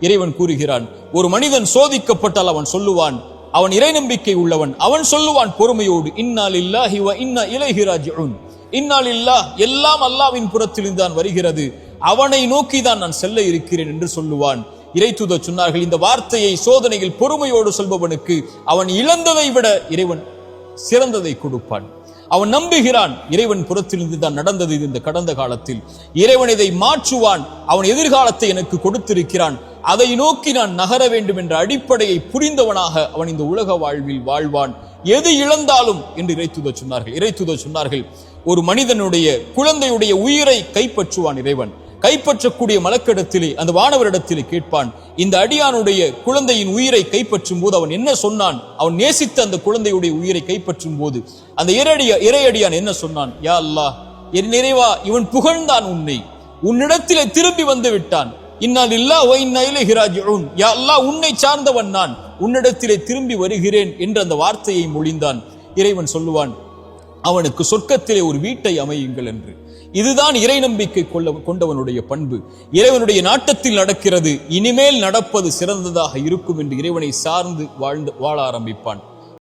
இறைவன் கூறுகிறான், ஒரு மனிதன் சோதிக்கப்பட்டால் அவன் சொல்லுவான், அவன் இறை நம்பிக்கை உள்ளவன், அவன் சொல்லுவான் பொறுமையோடு, இன்னா லில்லாஹி வ இன்னா இலைஹி ராஜிஊன், இன்னா லில்லாஹ், எல்லாம் அல்லாஹ்வின் புறத்திலிருந்து தான் வருகிறது, அவனை நோக்கிதான் நான் செல்ல இருக்கிறேன் என்று சொல்லுவான். இறை தூதர் சொன்னார்கள், இந்த வார்த்தையை சோதனையில் பொறுமையோடு சொல்பவனுக்கு அவன் இழந்ததை விட இறைவன் சிறந்ததை கொடுப்பான். அவன் நம்புகிறான், இறைவன் புறத்திலிருந்து தான் நடந்தது இந்த கடந்த காலத்தில், இறைவன் இதை மாற்றுவான், அவன் எதிர்காலத்தை எனக்கு கொடுத்திருக்கிறான், அதை நோக்கி நான் நகர வேண்டும் என்ற அடிப்படையை புரிந்தவனாக அவன் இந்த உலக வாழ்வில் வாழ்வான், எது இழந்தாலும் என்று இறைத்தூதர் சொன்னார்கள், ஒரு மனிதனுடைய குழந்தையுடைய உயிரை கைப்பற்றுவான் இறைவன். கைப்பற்றக்கூடிய மலக்கிடத்திலே அந்த வானவரிடத்திலே கேட்பான், இந்த அடியானுடைய குழந்தையின் உயிரை கைப்பற்றும் போது அவன் என்ன சொன்னான்? அவன் நேசித்த அந்த குழந்தையுடைய உயிரை கைப்பற்றும் போது அந்த இறையடியான் என்ன சொன்னான்? யா அல்லாஹ், என் நிறைவா, இவன் புகழ்ந்தான் உன்னை, உன்னிடத்திலே திரும்பி வந்து விட்டான், இன்னா லில்லாஹி வ இன்னா இலைஹி ராஜிஊன், யா அல்லாஹ், உன்னை சார்ந்தவன் நான், உன்னிடத்திலே திரும்பி வருகிறேன் என்ற அந்த வார்த்தையை மொழிந்தான். இறைவன் சொல்லுவான், அவனுக்கு சொர்க்கத்திலே ஒரு வீட்டை அமையுங்கள் என்று. இதுதான் இறை நம்பிக்கை கொண்டவனுடைய பண்பு. இறைவனுடைய நாட்டத்தில் நடக்கிறது, இனிமேல் நடப்பது சிறந்ததாக இருக்கும் என்று இறைவனை சார்ந்து வாழ ஆரம்பிப்பான்.